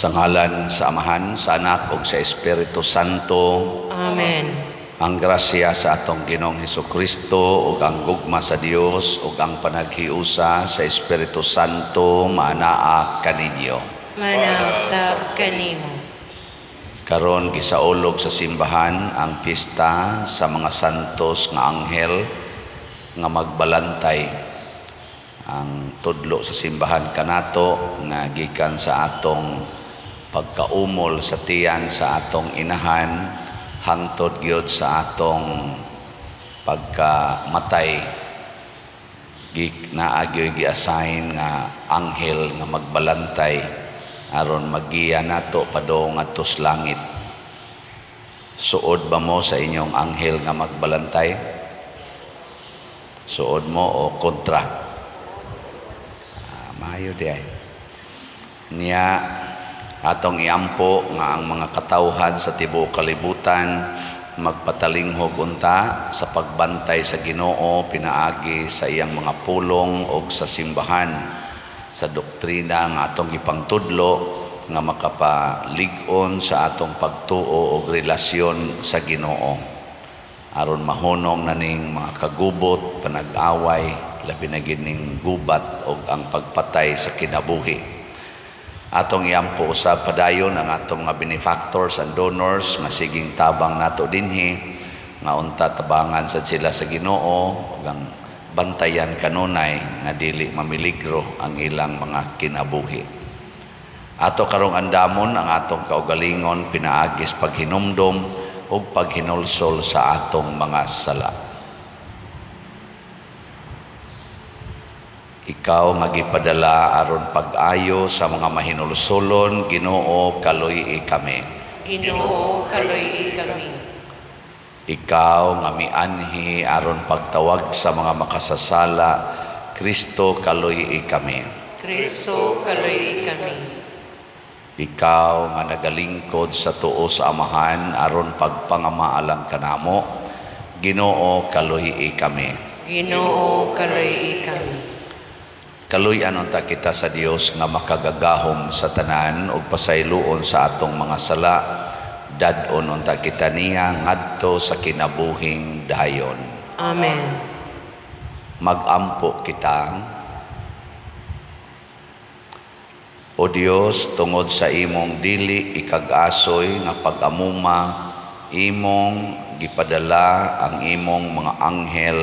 Sa ngalan sa Amahan, sa Anak ug sa Espiritu Santo. Amen. Ang grasya sa atong Ginoong Hesukristo ug ang gugma sa Dios ug ang panaghiusa sa Espiritu Santo maanaa kaninyo. Manasa kanimo. Karon gisaulog sa simbahan ang pista sa mga santos nga anghel nga magbalantay. Ang tudlo sa simbahan kanato nga gikan sa atong pagkaumol sa tiyan sa atong inahan hangtod gyud sa atong pagkamatay naagyoy gi-assign nga anghel nga magbalantay aron magiya nato padong ngadto sa langit. Suod ba mo sa inyong anghel nga magbalantay? Suod mo o kontra? Maayo di ay. Niya atong iampo nga ang mga katawhan sa tibuok kalibutan magpatalinghog unta sa pagbantay sa Ginoo pinaagi sa iyang mga pulong o sa simbahan sa doktrina nga atong ipangtudlo nga makapalig-on sa atong pagtuo o relasyon sa Ginoo aron mahunong naning mga kagubot, panag-away, labi na gining gubat o ang pagpatay sa kinabuhi. Atong iampo usab padayon ang atong mga benefactors and donors nga siging tabang nato dinhi nga unta tabangan sa sila sa Ginoo ug ang bantayan kanunay nga dili mamiligro ang ilang mga kinabuhi. Ato karong andamon ang atong kaugalingon pinaagis paghinumdom ug paghinulsol sa atong mga sala. Ikaw nga gipadala aron pag-ayo sa mga mahinulsolon, Ginoo kaluy kami. Ginoo kaluy kami. Ikaw nga mianhi aron pagtawag sa mga makasasala, Kristo kaluy kami. Kristo kaluy kami. Ikaw nga nagalingkod sa tuo sa Amahan aron pagpangamaalang kanamo, Ginoo kaluy kami. Ginoo kaluy kami. Kaluy-an unta kita sa Dios nga makagagahom sa tanan ug pasayloon sa atong mga sala. Dad-on unta kita niya ngadto sa kinabuhing dayon. Amen. Magampo kita. O Dios, tungod sa imong dili ikag-asoy nga pag-amuma, imong gipadala ang imong mga anghel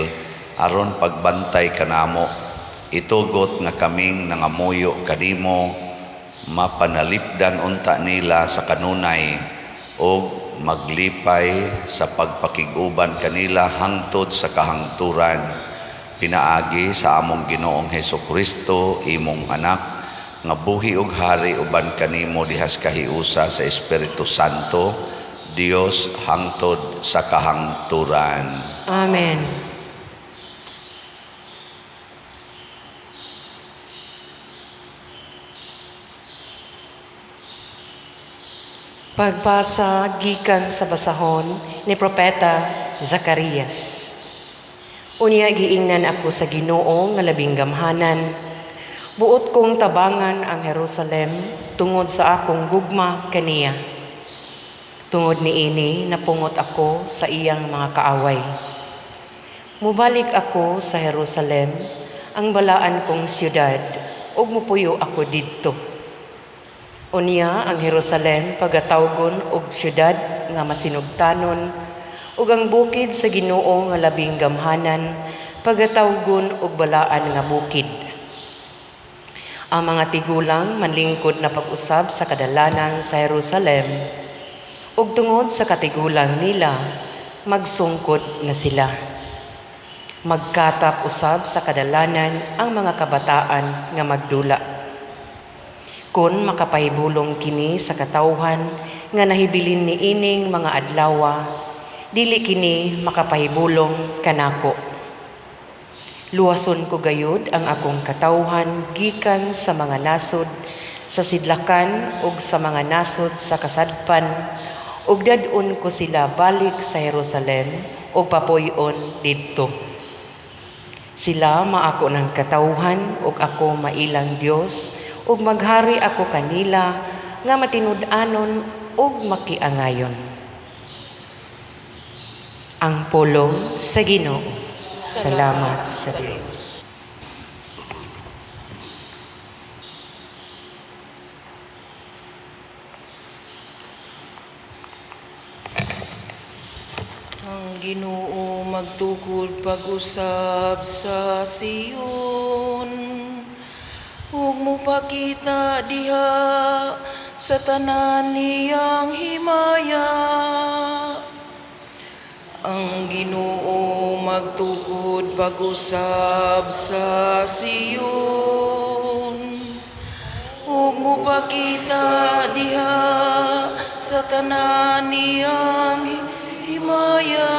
aron pagbantay kanamo. Itugot nga kaming nangamuyo kanimo, mapanalipdan unta nila sa kanunay o maglipay sa pagpakiguban kanila hangtod sa kahangturan. Pinaagi sa among Ginoong Hesukristo, imong anak, nga buhi ug hari uban kanimo dihas kahiusa sa Espiritu Santo, Dios hangtod sa kahangturan. Amen. Pagbasa gikan sa basahon ni Propeta Zacarias. Unya giingnan ako sa Ginoo nga labing gamhanan. Buot kong tabangan ang Jerusalem tungod sa akong gugma kaniya. Tungod niini napungot ako sa iyang mga kaaway. Mubalik ako sa Jerusalem, ang balaan kong siyudad, ug mupuyo ako didto. Unya ang Jerusalem pagatawgon og siyudad nga masinugtanon ug ang bukid sa Ginoo nga labing gamhanan pagatawgon og balaan nga bukid. Ang mga tigulang manlingkod na pag-usab sa kadalanan sa Jerusalem ug tungod sa katigulang nila magsungkod na sila. Magkatap usab sa kadalanan ang mga kabataan nga magdula. Kung makapahibulong kini sa katawhan nga nahibilin ni ining mga adlawa, dili kini makapahibulong kanako. Luwason ko gayud ang akong katawhan gikan sa mga nasod sa sidlakan ug sa mga nasod sa kasadpan ug dad-on ko sila balik sa Jerusalem ug papuy-on didto. Sila maako ng katawhan ug ako mailang Dios ug maghari ako kanila nga matinud-anon ug makiangayon. Ang pulong sa Ginoo. Salamat sa Dios. Ang Ginoo magtukod pag-usab sa Sion, ug mupakita diha sa tanan niyang himaya. Ang Ginoo magtukod pag-usab sa Sion, ug mupakita diha sa tanan niyang himaya.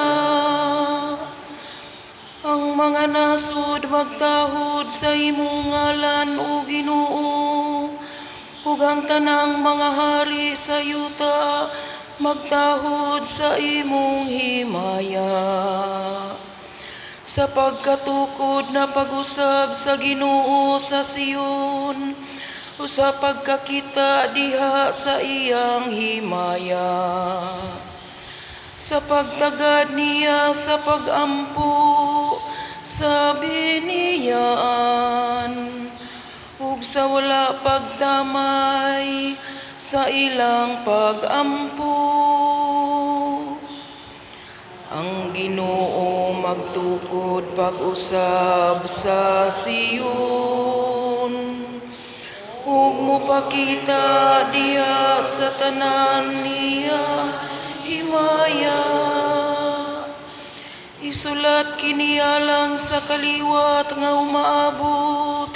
Ang mga nasud magtahod sa imong ngalan, o Ginoo, ug ang tanang mga hari sa yuta magtahod sa imong himaya. Sa pagkatukod na pag-usab sa Ginoo sa Sion, o sa pagkakita diha sa iyang himaya. Sa pagtagad niya sa pagampo sa biniyaan, ug sa wala pagdamay sa ilang pagampo. Ang Ginoo magtukod pag-usab sa Sion, ug mupakita diha sa tanan niyang himaya. Isulat kini alang sa kaliwat nga umaabot,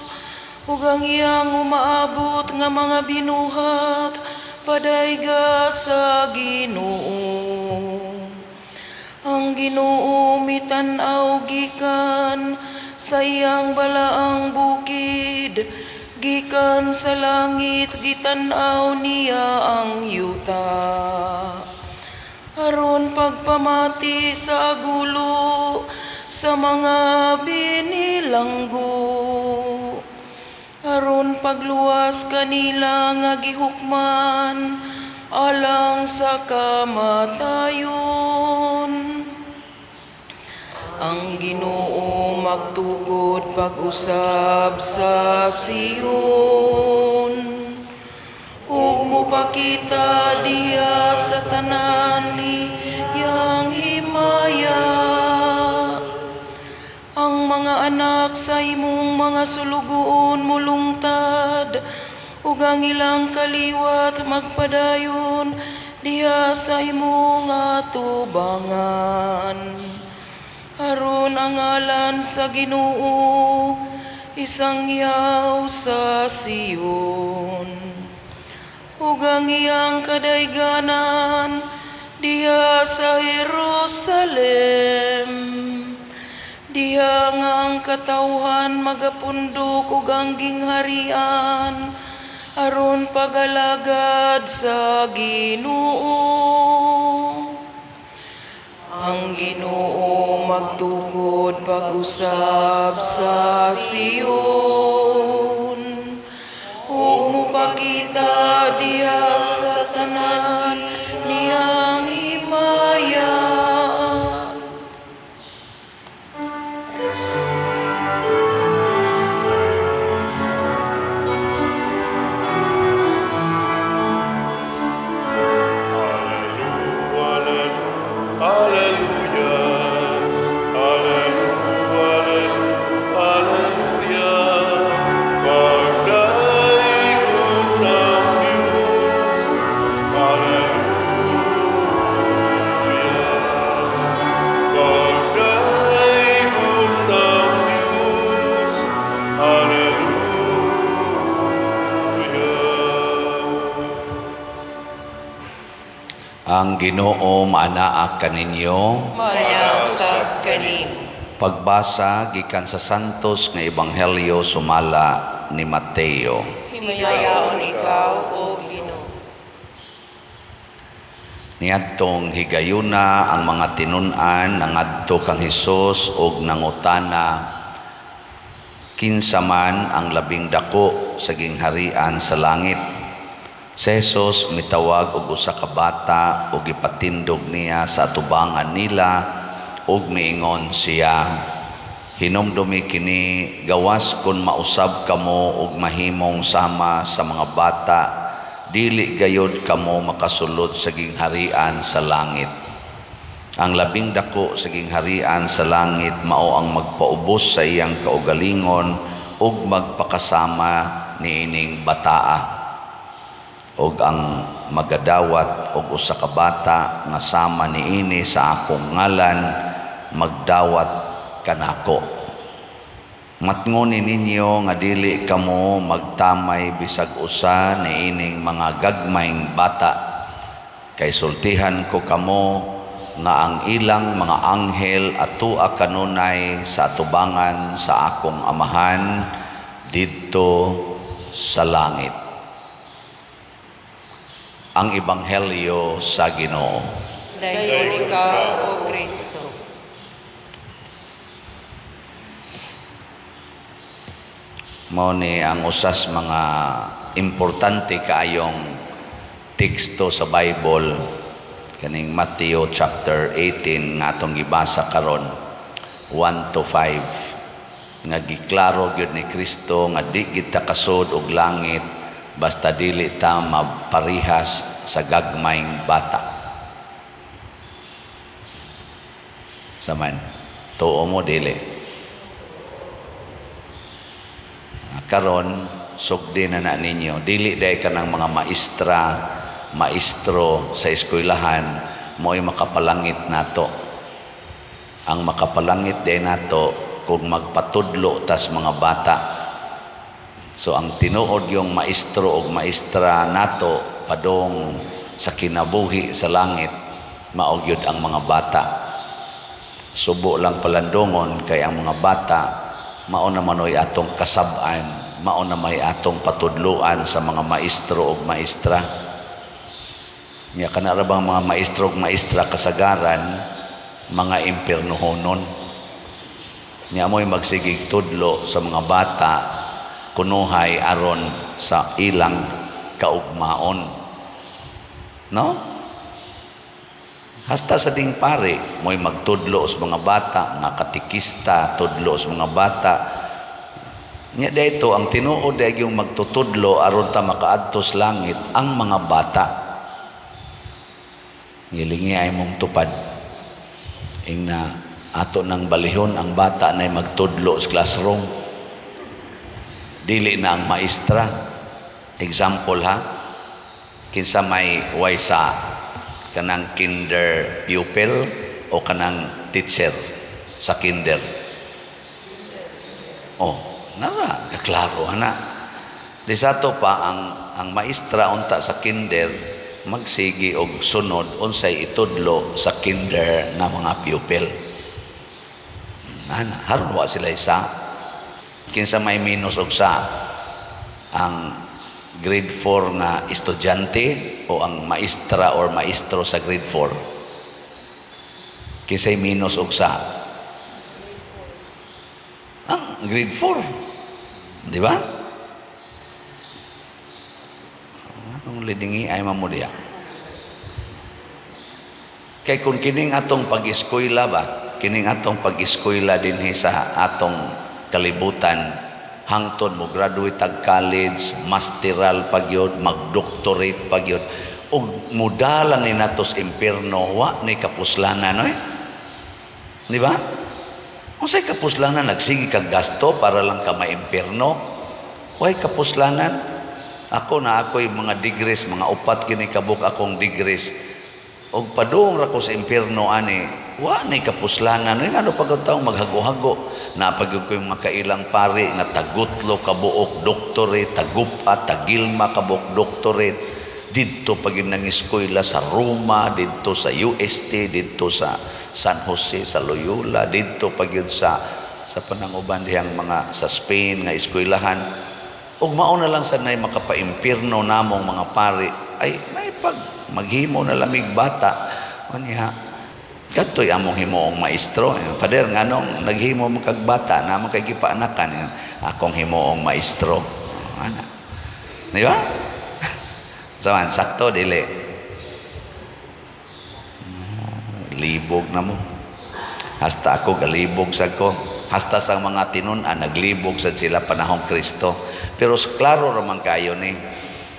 ug ang iyang umaabot nga mga binuhat padayga sa Ginoo. Ang Ginoo mitan-aw gikan sa iyang balaang bukid, gikan sa langit gitan-aw niya ang yuta. Aron pagpamati sa agulo sa mga binilanggo, aron pagluwas kanila nga gihukman alang sa kamatayon. Ang Ginoo magtukod pag-usab sa Sion, ug mupakita diha sa tanan niyang himaya. Ang mga anak sa imong mga sulugoon mulungtad, ug ang ilang kaliwat magpadayon diha sa imong atubangan. Aron ang ngalan sa Ginoo isangyaw sa Sion, ug ang iyang kadayganan diha sa Jerusalem. Diha nga ang katawhan magapundok ug ang gingharian aron pagalagad sa Ginoo. Ang Ginoo magtukod pag-usab sa Sion, ug mupakita diha sa tanan niyang himaya. Ang Ginoo maanaa kaninyo. Malyasag kanimo. Pagbasa gikan sa santos nga ebanghelyo sumala ni Mateo. Himayaon ikaw, O Ginoo. Niadtong higayuna ang mga tinun-an nangadto kang Hesus og nangutana kinsa man ang labing dako sa gingharian sa langit. Si Jesus mitawag og usa ka bata ug ipatindog niya sa atubangan nila ug miingon siya, "Hinumdumi kini gawas kun mausab kamo ug mahimong sama sa mga bata, dili gayud kamo makasulod sa gingharian sa langit. Ang labing dako sa gingharian sa langit mao ang magpaubos sa iyang kaugalingon ug magpakasama niining bataa. Og ang magadawat og usa ka bata nga sama niini sa akong ngalan, magdawat kanako. Matngoni ninyo nga dili kamo magtamay bisag usa niining mga gagmayng bata, kay sultihan ko kamo nga ang ilang mga anghel atua kanunay sa atubangan sa akong amahan didto sa langit." Ang Ebanghelyo sa Ginoo. Dayon ikaw, O Kristo. Mao ni ang usas mga importante kaayong teksto sa Bible, kaning Matthew chapter 18 nga atong gibasa karon 1 to 5, nga giklaro gyud ni Kristo nga di kita kasud og langit basta dili ta maparihas sa gagmayng bata. Saman, tuo mo dili. Karon sugdi na ninyo, dili day ka ng mga maestro sa eskwelahan mo'y makapalangit nato. Ang makapalangit day nato kung magpatudlo tas mga bata. So ang tinuod yung maestro o maestra nato padong sa kinabuhi sa langit, maugyod ang mga bata. Subo lang palandongon kay ang mga bata mao na manoy atong kasab-an, mao na may atong patudluan sa mga maestro o maestra. Nya kana ra bang mga maestro ug maestra kasagaran mga impiernohonon. Nya mo'y magsigig tudlo sa mga bata kunuhay aron sa ilang kaugmaon. No? Hasta sa ding pare mo'y magtudlo sa mga bata, nga katikista tudlo sa mga bata. Nya dayto ang tinuod ay yung magtutudlo aron ta makaadto sa langit ang mga bata. Ngilingi ay mong tupad. Ing na ato nang balihon ang bata na magtudlo sa classroom. Dili na ang maestra. Example ha, kinsa may waysa kanang kinder pupil o kanang teacher sa kinder. Oh, nara, klaro na. Di sato pa ang maestra unta sa kinder magsigi og sunod unsay itudlo sa kinder nga mga pupil. Ana, haron wa sila isa. Kinsa may minus og sa ang grade 4 nga estudyante o ang maestra or maestro sa grade 4. Kinsay minus og sa ang grade 4. Di ba? Anong lidingi ay mamudiya? Kay kung kining atong pag-eskwela ba, kining atong pag-eskwela dinhi sa atong kalibutan, hangtod mo graduate tag college, masteral pagyod, mag-doctorate pagyod, ug mudalan ni natos impierno, wa ni kapuslanan, oy. Di ba? Unsay kapuslanan nagsigi kag gasto para lang ka maimpierno? Way kapuslanan. Ako'y mga degrees, mga upat kini kabuk akong degrees. Og padung ra ko sa impierno ani, wa ni kapuslanan. Ano pagkataong maghago-hago na pagyud ko yung makailang pari nga tagutlo kabuok doctorate, tagupa, tagilma kabuk doctorate. Didto pagyud nang eskwela sa Roma, didto sa UST, didto sa San Jose, sa Loyola, didto pagyud sa pananguban dihang mga sa Spain nga eskwelahan. O mauna lang sa nay makapaimpirno namong mga pari ay may pag maghimo na lamig bata niya katoy among himoong maestro. Pader nganong naghimo mo kag bata na kay gipaanakan akong himoong maestro ana, di ba? Saman, sakto, dili. Libog na mo. Hasta ako, galibog sa ko. Hasta sa mga tinunan, naglibog sa sila panahong Kristo. Pero klaro raman kayo ni,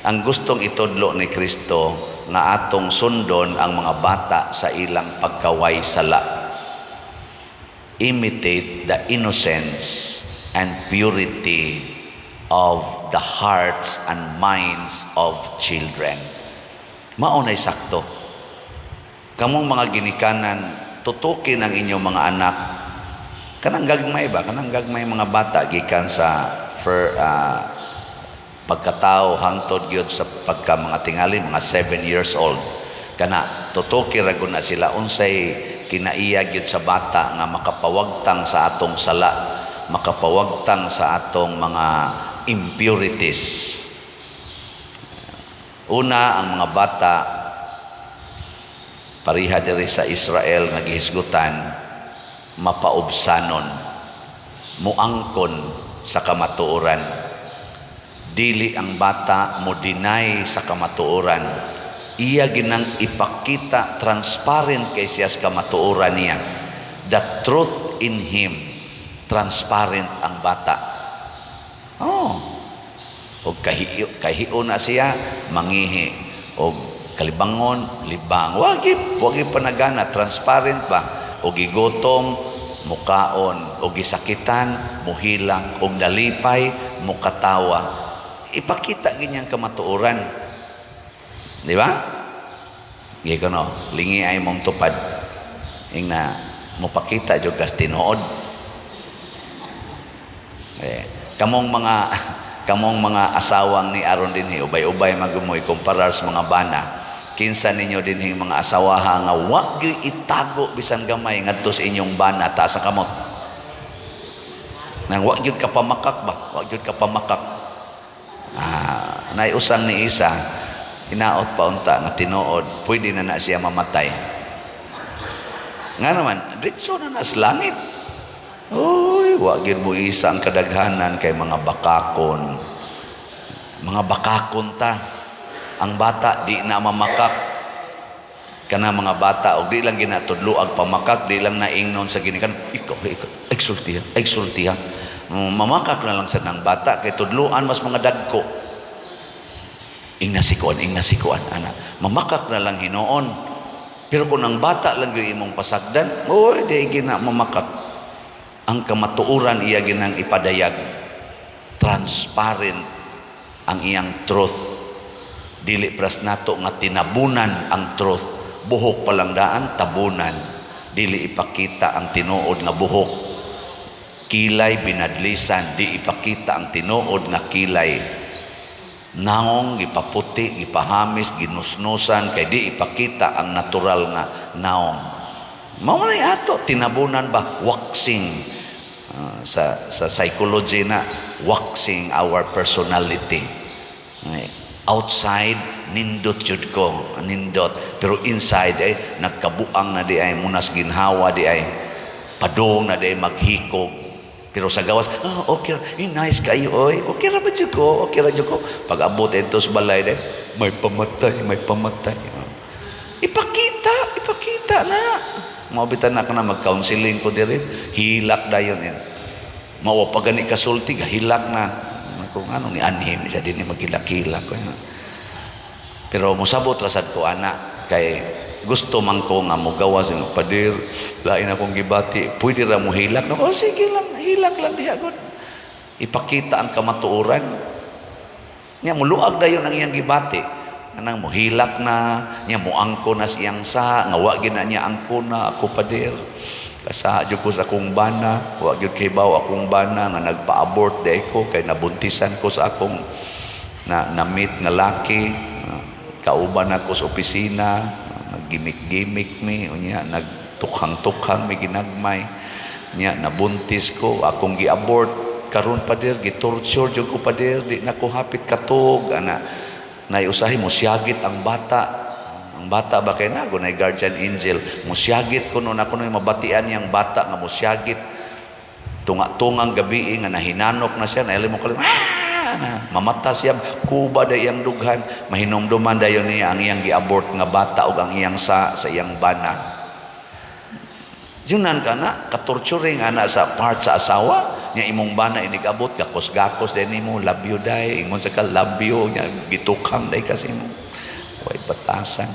ang gustong itudlo ni Kristo, nga atong sundon ang mga bata sa ilang pagkaway sala. Imitate the innocence and purity of the hearts and minds of children. Maunay sakto. Kamong mga ginikanan, tutukin ang inyong mga anak. Kanang gagmay ba? Kanang gagmay mga bata gikan sa pagkatao hangtod gyud sa pagka mga tingali, mga 7 years old. Kana tutuki ra gud na sila unsay kinaiyag gyud sa bata nga makapawagtang sa atong sala, makapawagtang sa atong mga impurities. Una, ang mga bata pariha diri sa Israel nga gihisgutan, mapaubsanon, muangkon sa kamatuoran. Dili ang bata mo deny sa kamatuoran. Iya ginang ipakita, transparent kay siya sa kamatuoran niya. The truth in him, transparent ang bata. O kahiyo na siya, mangihi. O kalibangon, libang. Wagi panagana, transparent ba? O gigotom, mukaon. O gisakitan, muhilang. O dalipay, mukatawa. Ipakita ganyang kamatuoran. Di ba? Giko no, lingi ay mong tupad. Ing na, mupakita dyan kas tinood. Kamong mga asawang ni aron dinhi, ubay-ubay magumoy kumparar sa mga bana. Kinsa ninyo dinhi mga asawaha nga wa gyud itago bisan gamay ngadto sa inyong bana ta sa kamot. Nang wa gyud ka pamakak ba? Wa gyud ka pamakak. Naiusang ni isa, hinaot pa unta nga tinuod, pwede na siya mamatay. Nga naman, ditso na nas langit. Uy, wagin mo isa ang kadaghanan kay mga bakakon. Mga bakakon ta. Ang bata di na mamakak. Kana mga bata, o di lang ginatudluag pamakak, di lang naingnon sa ginikan. Ikaw, exultiha. Mamakak na lang sa ng bata, kay tudluan mas mga dagko. Ing nasikuan, anak. Mamakak na lang hinoon. Pero kung ang bata lang yung imong pasagdan, di gina mamakak. Ang kamatuuran iya ginang ipadayag. Transparent ang iyang truth. Dili pras nato nga tinabunan ang truth. Buhok palang daan, tabunan. Dili ipakita ang tinuod nga buhok. Kilay binadlisan, di ipakita ang tinuod nga kilay. Naong, gipaputi, gipahamis, ginusnusan, kay di ipakita ang natural nga naong. Maunay ato, tinabunan ba? Waxing. Sa psychology na, waxing our personality. Outside, nindot yun ko, nindot. Pero inside, nagkabuang na di ay, munas ginhawa di ay, padong na di ay maghikog. Pero sa gawas, okay, nice kayo, oy. Okay ra ba dyan ko? Okay ra dyan ko. Pag abot ito sa balay, may pamatay. Ipakita na. Mabitan na ka na mag-counseling ko din. Hilak na yun. Mawa pag gani kasulti, hilak na. Kung ano, ni anhim, siya din maghilak-hilak. Pero musabot rasad ko, anak, kay gusto man ko nga mo gawas yung padir, lain akong gibati, pwede ra mo hilak. No, sige lang, hilak lang diha god. Ipakita ang kamatuoran. Nya muluag dayon ang iyang gibati. Anang mo hilak na, nya mo angko na siyang sa, nga wa gina niya angko na ako padir. Kasa jud ko sa akong bana, wa gyud kay baw akong bana nga nagpa-abort day ko kay nabuntisan ko sa akong na-meet nga laki. Kauban ako sa opisina, naggimik-gimik mi, unya nagtukhang-tukhang mi ginagmay. Nya nabuntis ko, akong gi-abort karon padir, gi-torture jud ko padir, di na ko hapit katog ana. Naiusahi mo siyagit ang bata. Ang bata ba kay na gunay guardian angel, musyagit kuno na kuno mabatian yang bata nga musyagit. Tunga-tungang gabi nga nahinanok na siya, naili mo kalim, ana mamata siya kuba da iyang dughan, mahinumduman dayon niya ang iyang giabort nga bata ug ang iyang sa iyang bana. Yunan ka na, katorturing ana sa part sa asawa, niya imong bana inigabot, gakos-gakos din mo, love you day, ingon sa ka, love you, niya gitukang day kasi mo. Huwag batasan.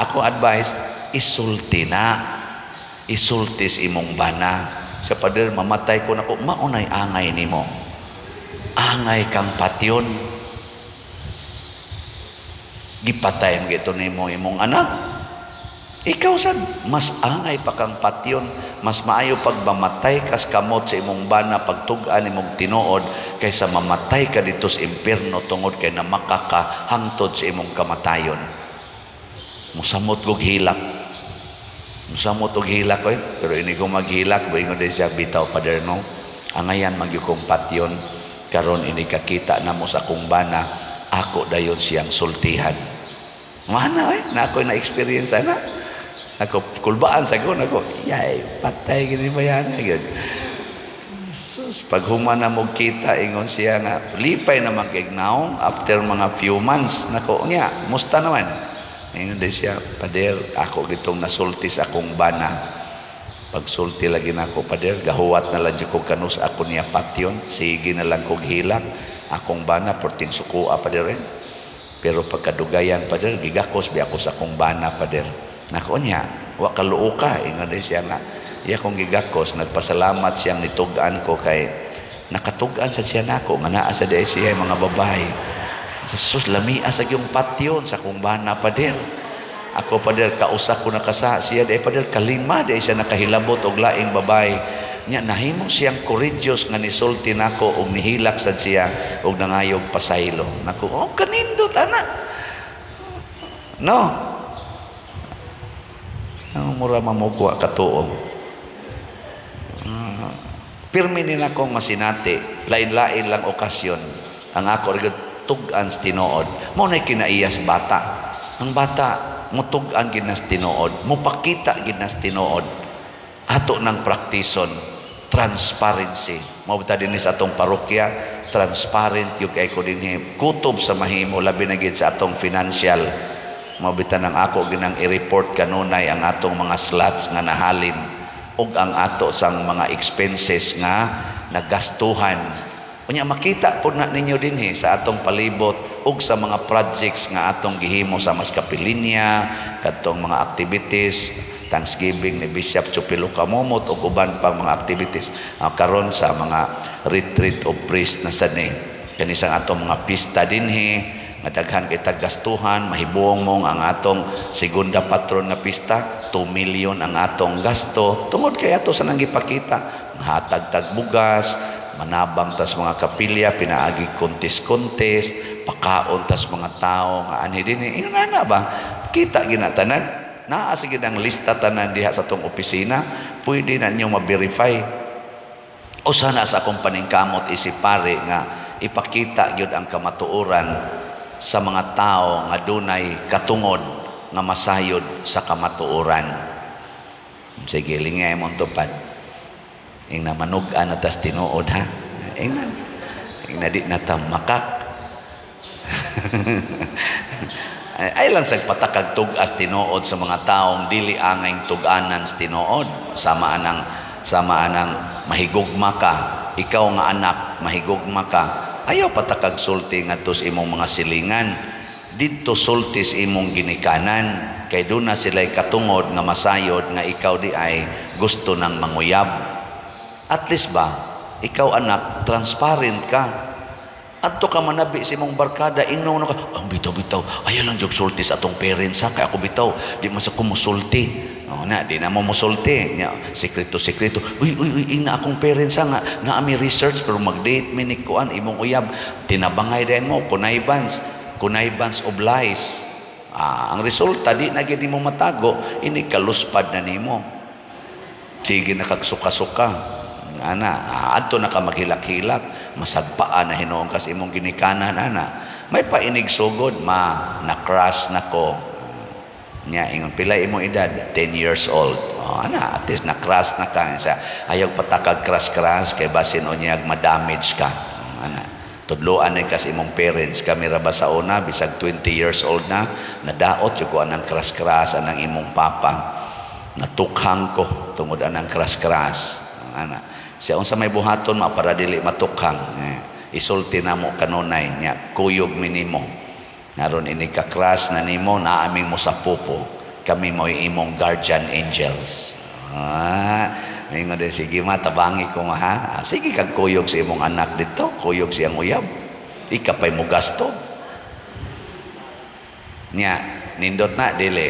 Ako advice, isulti na. Isultis imong bana. Sa pader, mamatay ko na ko, maunay angay ni mo. Angay kang patyon. Gipatay mo gito ni mo imong anak. Ikaw sad, mas angay pa kang patyon, mas maayo pag mamatay kas kamot sa imong bana pagtug-an imong tinuod kaysa mamatay ka dito sa impierno tungod kay na makakahangtod sa imong kamatayon. Musamot kog hilak. Musamot og hilak oy, pero ini ko maghilak, buingon din siya bitaw pader no. Angayan magyud kong patyon karon ini kakita namo sa akong bana, ako dayon siyang sultihan. Mana oy, na ako na experience ana. Ako kulbaan sa gon ako, yay, patay gini bayan gyud. Sus, pag human na mo kita ingon siya nga lipay naman kay naong after mga few months nako niya, musta naman? Ingon din siya, pader, ako gitong nasulti sa akong bana. Pagsulti lagi na ako, pader, gahuwat na lang ko kanus ako niya patyon, sige na lang kong hilak, akong bana, porting sukua, pader. Pero pagkadugayan, pader, gigakos biya ako sa akong bana, pader. Nako niya, wakaluo ka, ingon din siya nga, iya kong gigakos, nagpasalamat siyang nitugaan ko kay nakatugaan sa siya nako, nga naa sa day siya mga babae. Sus, lamia sa yung patyon sa kong bana, pader. Ako, pader, kausa ko nakasa siya, day pader, kalima, day siya nakahilabot og laing babae. Nya, nahimo siyang courageous nga nisulti nako og nihilak sad siya og nangayog pasaylo. Nako, oh, kanindot, anak. No? Ang mura mamugwa katuong. Pirmi nila kong masinati, lain-lain lang okasyon. Ang ako, tugan sa tinuod. Mo na kinaiyas bata. Ang bata, mutugan ginas tinuod. Mupakita ginas tinuod. Ato ng praktison, transparency. Mabita din sa atong parokya, transparent yung kay ko din. Kutob sa mahimo, labi na gid sa atong financial. Mabita ng ako ginang i-report kanunay ang atong mga slots nga nahalin ug ang ato sang mga expenses nga nagastuhan. Unya makita po na ninyo din sa atong palibot ug sa mga projects nga atong gihimo sa mas kapilinya, katong mga activities, Thanksgiving ni Bishop Chupilo Kamomot ug uban pang mga activities karon sa mga retreat of priest na sani. Kani sa atong mga pista dinhi nga daghan kay tagastuhan, mahibuong mong ang atong segunda patron na pista, 2 million ang atong gasto tungod kay ato sa nang gipakita, hatag tag bugas, manabang tas mga kapilya, pinaagi contest, pakaon tas mga tao nga anhi din inana ba kita ginatanan naa sige ang lista tanan diha sa tong opisina, pwede na niyo ma-verify o sana sa akong paningkamot isipare nga ipakita gyud ang kamatuoran sa mga tao nga dunay katungod nga masayod sa kamatuoran. Sige, lingay mo tupad. Ing na manugan na tas tinuod ha. Ing na di na tamakak. Ay lang sa patakag tugas tinuod sa mga taong dili angay tuganan sa tinuod. Sama anang mahigugma ka. Ikaw nga anak, mahigugma ka. Ayaw patakag sulti nga tos imong mga silingan. Dito sultis imong ginikanan. Kay doon na sila'y katungod nga masayod nga ikaw di ay gusto ng manguyab. At least ba, ikaw anak, transparent ka. Adto ka manabi sa imong barkada, ingnaw ka, ang bitaw-bitaw, ayaw lang jog sulti sa atong parents ha, kaya ako bitaw, di man sa kumusulti. O na, di na mo musulti. Sekreto-sekreto. Uy, ina akong parents ha nga, na ami research, pero mag-date, minikuan, imong uyab. Tinabangay din mo, connivance of lies. Ang resulta, di na gini mo matago, ini kaluspad na nimo. Sige na kagsuka-suka. Adto na ka maghilak-hilak, masagpaan na hinuong kasi imong ginikanan, may painig sugod, na-crush na ko. Ingon, pila imong edad? 10 years old. Ana, at least na-crash na ka. Ayaw patakag crash-crash kay basin o niyag ma-damage ka. Ana, tudloan ay kasi imong parents. Kami ra ba sa una, bisag 20 years old na, nadaot yung ko anang crash-crash, anang imong papa. Natukhang ko, tungod anang crash-crash. Ana, siya unsa may buhaton, para dili matukhang. Isulti na mo kanunay, niya, kuyog minimo. Naron ini ka-crash na nimo, naaming mo sa pupo. Kami mo imong guardian angels. Ngayon din, sige matabangi ko ha. Sige kag kuyog sa imong anak dito, kuyog siyang uyab. Ikapay mo gasto. Nya, nindot na, dili.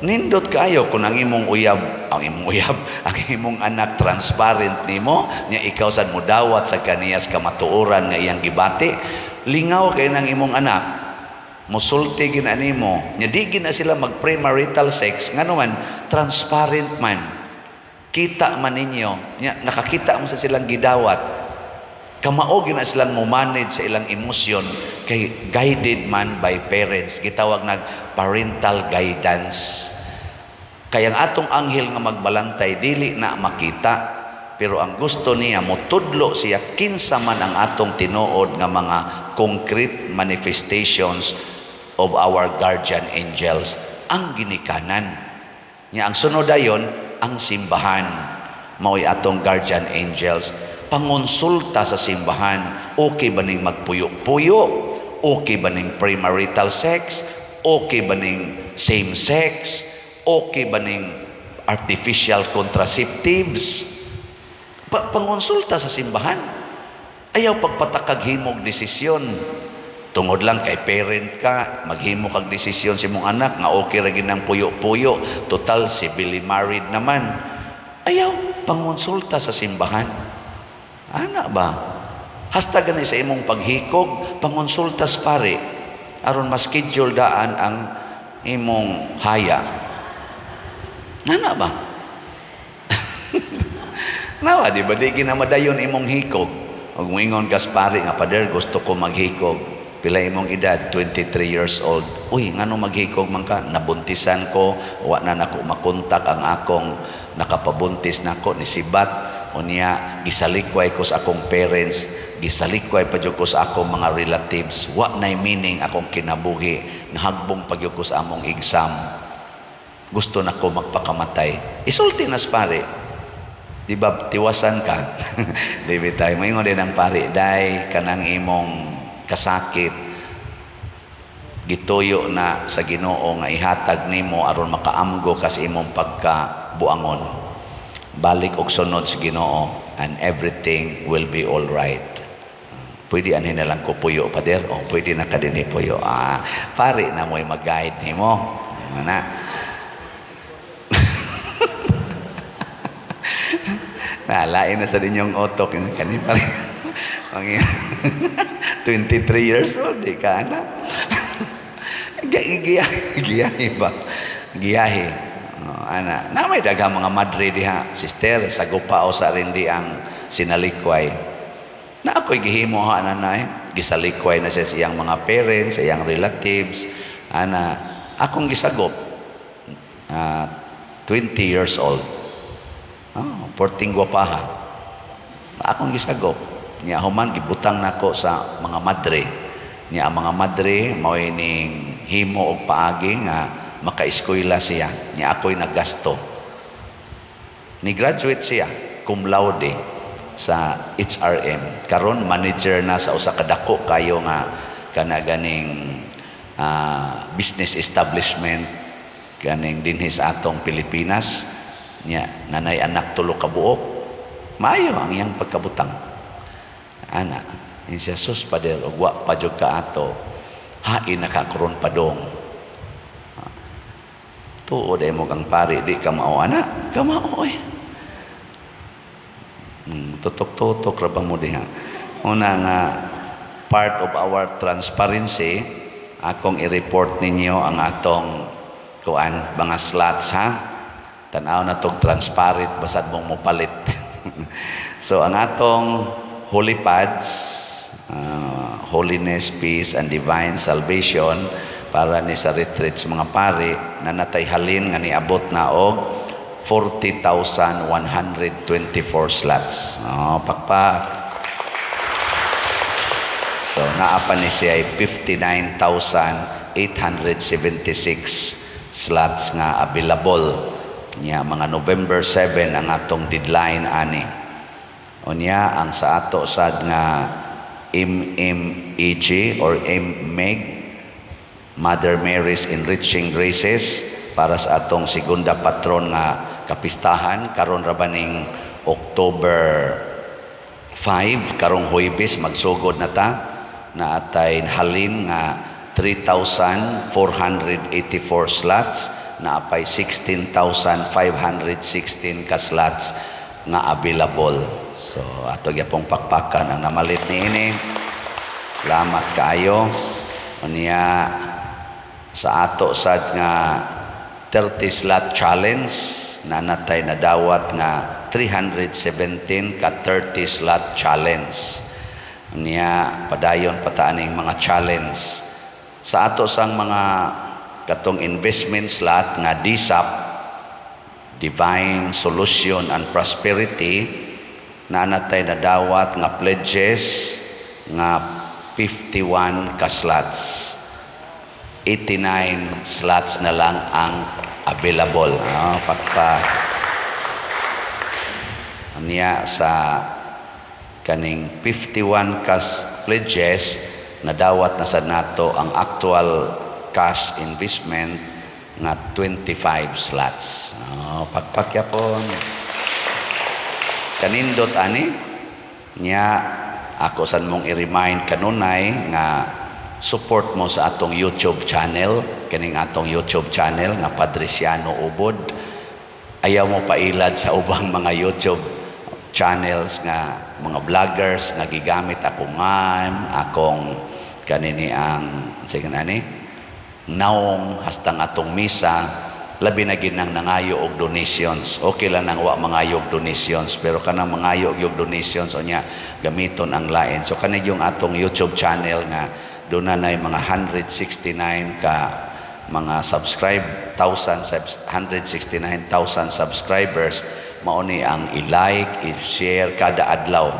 Nindot kayo kung ang imong uyab, ang imong anak transparent nimo, nya ikaw sad mo dawat sa kaniyas kamatuoran nga iyang gibati, lingaw kay nang imong anak. Musulti gina nimo, nya di gina sila mag premarital sex, ngano man transparent man. Kita man ninyo, nya nakakita mo sa silang gidawat. Kamao gina silang mo manage sa ilang emosyon kay guided man by parents, gitawag nag parental guidance. Kaya ang atong anghel nga magbalantay dili na makita, pero ang gusto niya motudlo siya kinsa man ang atong tinuod nga mga concrete manifestations of our guardian angels, ang ginikanan niya. Ang sunod ayon, ang simbahan mao'y atong guardian angels. Pangonsulta sa simbahan, okay ba ning magpuyo-puyo, okay ba ning premarital sex, okay ba ning same sex, okay ba ning artificial contraceptives. Pangonsulta sa simbahan. Ayaw pagpatakag himog desisyon. Tungod lang kay parent ka, maghimo kag desisyon si mong anak nga okay ra ginang puyo-puyo, total civilly married naman. Ayaw pangonsulta sa simbahan. Ana ba? Hasta gani sa imong paghikog, pangonsultas pare aron ma-schedule daan ang imong haya. Ana ba? Nawa di ba di ginamadayon imong hikog? Ug moingon kas pare nga, Pader, gusto ko maghikog. Pila imong edad? 23 years old. Uy, ngano maghikog man ka? Nabuntisan ko, wa na nako makontak ang akong nakapabuntis nako ni sibat. O niya, gisalikway ko sa akong parents, gisalikway pa ko sa akong mga relatives. Wa na'y meaning akong kinabuhi, nahagbong pa ko sa among exam. Gusto na ko magpakamatay. Isulti nas pare. Di ba tiwasan ka? Di ba tayo? Mayroon din ang pare, day, kanang imong kasakit, gituyo na sa Ginoo nga ihatag nimo aron makaamgo ka sa imong pagkabuangon. Balik og sunod sa Ginoo and everything will be all right. Pwede anhin na lang ko puyo, Pader? O pwede na ka din puyo. Pare na mo'y mag-guide nimo. Mana? Lain na sa dinyong otok. Kani pare. 23 years old, di ka anak. Giyahe ba? Giyahe. Ana, na may daghang mga madre diha, sister, sa gupao sa rin di ang sinalikway. Na ako'y gihimo ha, nanay. Gisalikway na siya siyang mga parents, siyang relatives. Ana, akong gisagop. 20 years old. 14 gwapaha. Akong gisagop. Niya human gibutang nako sa mga madre. Niya ang mga madre mao'y ning himo og paagi nga maka-eskwela siya. Niya ako'y naggasto. Ni graduate siya cum laude sa HRM. Karon manager na sa usa ka dako kayo nga kana ganing business establishment ganing dinhi sa atong Pilipinas. Niya nanay anak tulo ka buok. Maayo ang iyang pagkabutang. Ana, in siya, sus, Pader, o wa pa jud ka ato, hain nakakaroon pa dong. Tuod ay mo kang pare, di ka mao, anak, ka mao, eh. Tutok-tutok rabang mo diha. Una nga, part of our transparency, akong i-report ninyo ang atong kuan, mga slots, ha? Tanaw na tong transparent, basad mong mupalit. So, ang atong Holy Pads, Holiness, Peace, and Divine Salvation, para ni sa retreat sa mga pari na natay halin nga niabot na og 40,124 slots. Pakpak. So naapa ni siya ay 59,876 slots nga available. Nya mga November 7 ang atong deadline ani. Unya ang sa ato sad nga MMEG or MEG, Mother Mary's Enriching Graces, para sa atong segunda patron nga kapistahan karon ra baning October 5 karong Huwebes magsugod na ta na atay halin nga 3,484 slots na apay 16,516 ka slots nga available. So ato gyapong pakpakan ang namalit niini. Salamat kaayo. Unya sa ato sad nga 30 slot challenge na natay nadawat nga 317 ka 30 slot challenge. Unya padayon pataaning mga challenge sa ato sang mga katong investment slot nga DSAP, Divine Solution and Prosperity, na natay nadawat nga pledges nga 51 ka slots. 89 slots na lang ang available. Niya sa kaning 51 ka pledges, nadawat na sa nato ang actual cash investment nga 25 slots. Pagpakyapon. Kanindot ani nya ako san mong i-remind kanunay nga support mo sa atong YouTube channel, kaning atong YouTube channel nga Padresiano Ubod. Ayaw mo pailad sa ubang mga YouTube channels nga mga vloggers nga gigamit akong kanini ang sige ani naong hastang atong misa, labi na ginang nangayo og donations. Okay lang nang wa mangayo og donations, pero kanang mangayo og donations o niya gamiton ang lain. So kani yung atong YouTube channel nga doon na mga 169 ka mga 169,000 subscribers. Mauni ang i-like, i-share kada adlaw.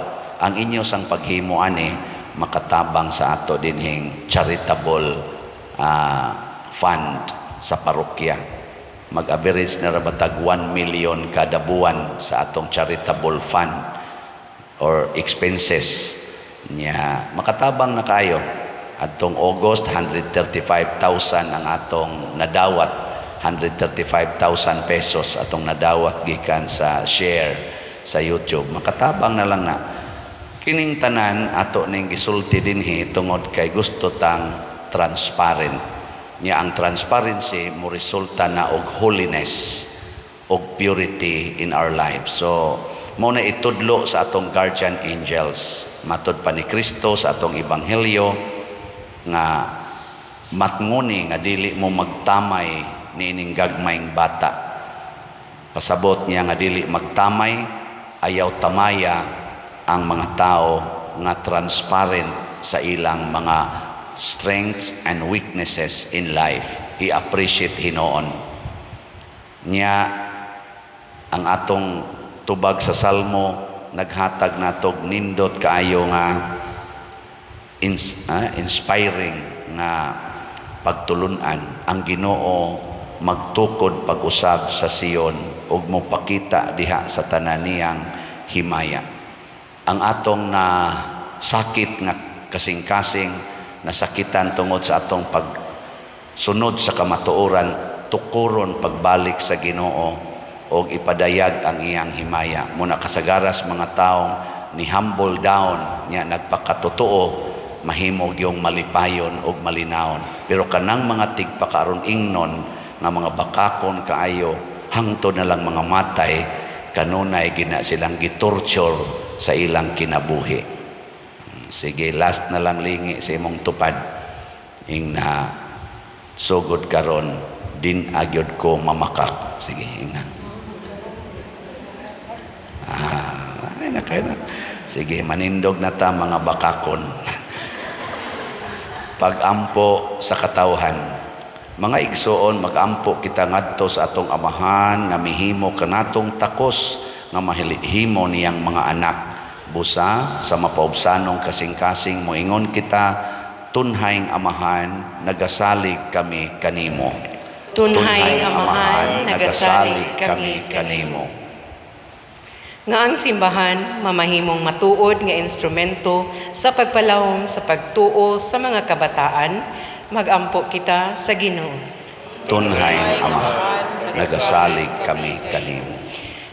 Ang inyo sang paghimo ani makatabang sa ato dinhing charitable fund sa parokya. Mag-average na rabatag 1 million kada buwan sa atong charitable fund or expenses niya. Makatabang na kayo. Atong August, 135,000 ang atong nadawat. 135,000 pesos atong nadawat gikan sa share sa YouTube. Makatabang na lang na. Kining tanan ato ning gisulti dinhi tungod kay gusto tang transparent. Nya ang transparency mo resulta na og holiness, og purity in our lives. So mo na itudlo sa atong guardian angels. Matud pa ni Kristo sa atong ebanghelyo nga matnguni nga dili mo magtamay niining gagmayng bata. Pasabot niya nga dili magtamay, ayaw tamaya ang mga tao nga transparent sa ilang mga strengths and weaknesses in life. I-appreciate hinoon. Niya ang atong tubag sa Salmo naghatag natog nindot kaayo nga inspiring na pagtulunan. Ang Ginoo magtukod pag-usab sa Sion ug mopakita diha sa tanan niyang himaya. Ang atong na sakit nga kasing-kasing nasakitan tungod sa atong pagsunod sa kamatuoran, tukuron pagbalik sa Ginoo og ipadayag ang iyang himaya. Muna kasagaras mga taong ni humble down niya nagpakatotoo, mahimog yung malipayon og malinawon. Pero kanang mga tigpakaron ingnon nga mga bakakon kaayo hangtod na lang mga matay, kanunay gina silang gitorture sa ilang kinabuhi. Sige, last na lang lingi sa imong tupad. Ing na sugod karon din agyod ko mamakak. Sige, ing na. Ay na kayo na. Sige, manindog na ta mga bakakon. Pag-ampo sa katawhan. Mga igsoon, magampo kita ngadto sa atong amahan na mihimo kanatong takos nga mahilihimo niyang mga anak. Busa sa mapaubsanong kasing-kasing moingon kita, tunhayng amahan, nagasalig kami kanimo. Tunhayng amahan, nagasalig kami kanimo. Nga ang simbahan, mamahimong matuod nga instrumento sa pagpalawom sa pagtuo sa mga kabataan, magampo kita sa Ginoo. Tunhayng amahan, nagasalig kami kanimo.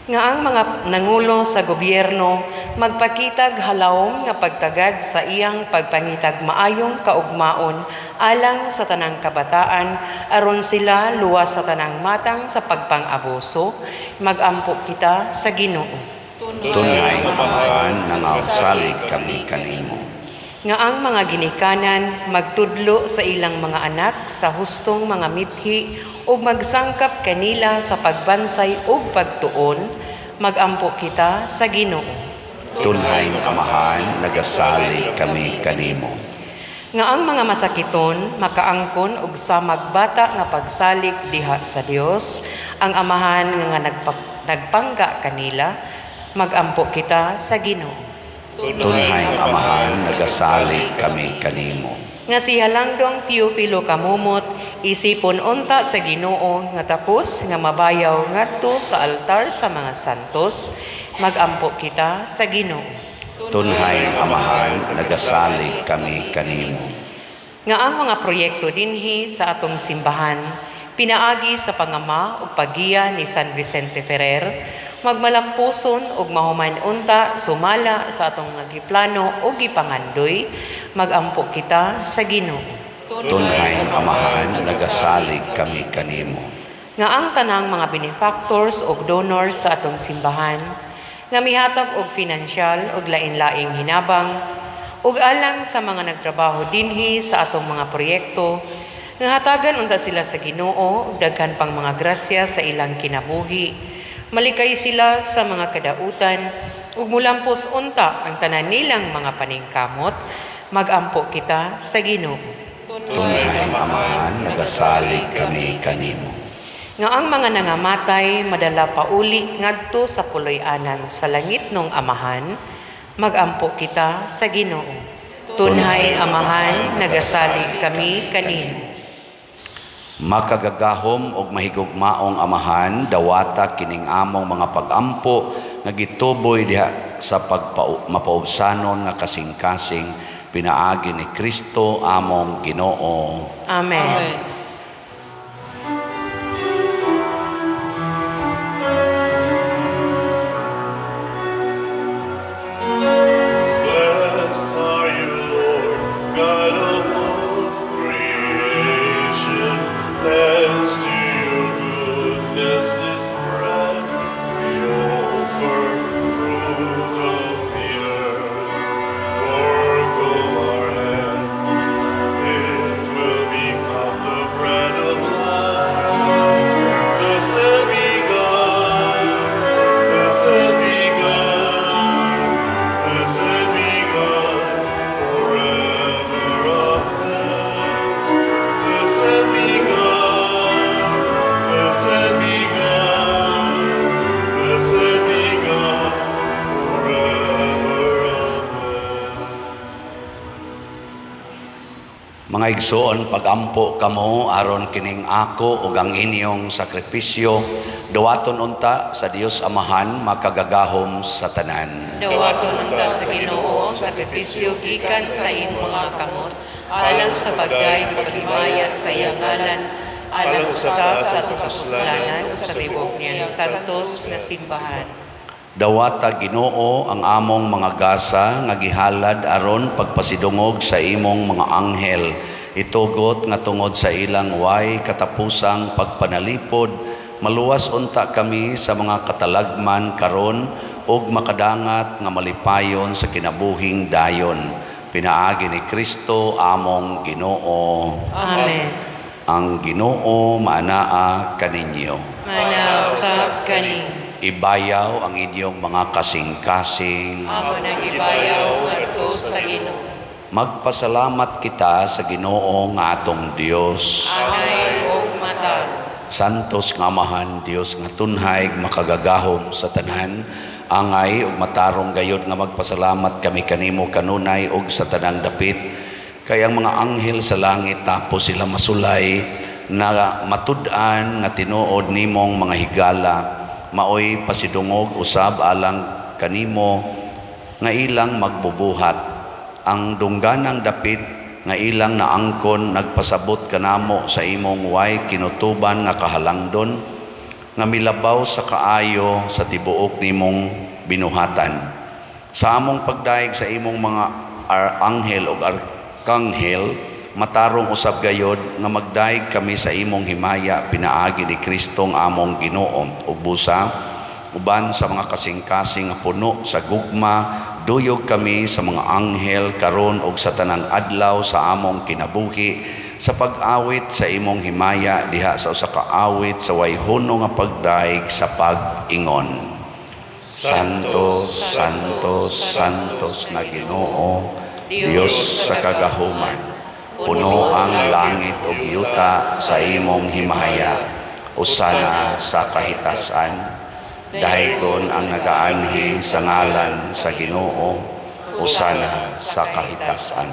Nga ang mga nangulo sa gobyerno magpakitag halawom nga pagtagad sa iyang pagpangitag maayong kaugmaon alang sa tanang kabataan aron sila luwas sa tanang matang sa pagpang-abuso, magampo kita sa Ginoo. Tunhayng amahan, nangasalig kami kanimo. Nga ang mga ginikanan magtudlo sa ilang mga anak sa hustong mga mithi ug magsangkap kanila sa pagbansay ug pagtuon, magampo kita sa Ginoo. Tunhayng amahan, nagasalig kami kanimo. Nga ang mga masakiton makaangkon og samag bata nga pagsalig diha sa Dios, ang amahan nga nagpangga kanila, magampo kita sa Ginoo. Tunhayng amahan, nagasalig kami kanimo. Nga si Halangdong Teofilo Kamumot, isipon unta sa Ginoo nga tapos nga mabayaw ngadto sa altar sa mga santos, magampo kita sa Ginoo. Tunhayng amahan, nagasalig kami kanimo. Nga ang mga proyekto dinhi sa atong simbahan, pinaagi sa pangama ug paggiya ni San Vicente Ferrer, magmalampuson ug mahuman unta sumala sa atong mga giplano ug gipangandoy, magampo kita sa Ginoo. Tunhayng amahan, nagasalig kami kanimo. Nga ang tanang mga benefactors ug donors sa atong simbahan, nga mihatag og pinansyal ug lain-laing hinabang, ug alang sa mga nagtrabaho dinhi sa atong mga proyekto, nga hatagan unta sila sa Ginoo ug daghan pang mga grasya sa ilang kinabuhi. Malikay sila sa mga kadautan ug mulampos unta ang tanan nilang mga paningkamot, magampo kita sa Ginoo. Tunhayng amahan, nagasalig kami kanimo. Nga ang mga nangamatay madala pauli ngadto sa puloy-anan sa langit nung amahan, magampo kita sa Ginoo. Tunhay amahan, nagasalig kami kanimo. Makagagahom og mahigugmaong amahan, dawata kining among mga pagampo nga gituboy diha sa mapaubsanon nga kasing-kasing pinaagi ni Kristo among Ginoo. Amen. Blessed are you, Lord, God of all creation. Thanks to your goodness, this bread we offer, fruit of the earth, work of our hands. It will become the bread of life. Blessed be God, blessed be God, blessed be God forever. Amen. Blessed be God, blessed be God, blessed be God forever. Amen. Mga igsoon, pagampo kamo aron kining ako ug ang inyong sakripisyo, dawaton unta sa Dios Amahan, makagagahom sa tanan. Dawaton unta sa Ginoo ang sakripisyo gikan sa imong mga kamot, alang sa bagay ug paghimaya sa iyang ngalan, alang usa sa atong kasalanan sa tibok niya santos nga simbahan. Dawata Ginoo ang among mga gasa nga gihalad aron pagpasidungog sa imong mga anghel, itugot nga tungod sa ilang way katapusang pagpanalipod, maluwas unta kami sa mga katalagman karon ug makadangat nga malipayon sa kinabuhing dayon. Pinaagi ni Kristo among Ginoo. Amen. Ang Ginoo maanaa kaninyo. Manasab kani. Ibayaw ang inyong mga kasing-kasing. Amo nagibayaw ngadto sa Ginoo. Magpasalamat kita sa Ginoo nga atong Dios. Anay o Santos nga Amahan, Dios nga tunhay makagagahom sa tanan, angay ug matarong gayod nga magpasalamat kami kanimo kanunay ug sa tanang dapit. Kay ang mga anghel sa langit tapos sila masulay na matud-an nga tinuod nimong mga higala, maoy pasidungog usab alang kanimo nga ilang magbubuhat. Ang dungganang dapit nga ilang naangkon nagpasabot kanamo sa imong way kinutuban nga kahalangdon nga milabaw sa kaayo sa tibuok nimong binuhatan. Sa among pagdaig sa imong mga anghel o arkanghel, matarong usab gayod nga magdaig kami sa imong himaya pinaagi ni Kristong among Ginoo ug busa uban sa mga kasing-kasing nga puno sa gugma. Duyog kami sa mga anghel karon og sa tanang adlaw sa among kinabuhi sa pag-awit sa imong himaya diha sa usa ka awit sa wayhono nga pagdaig sa pag-ingon. Santos, Santos, Santos nga Ginoo, Dios sa kagahuman, puno ang langit ug yuta sa imong himaya. Usana sa kahitasan. Dahigon ang nagaanhi sa ngalan sa Ginoo, usana sa kahitasan.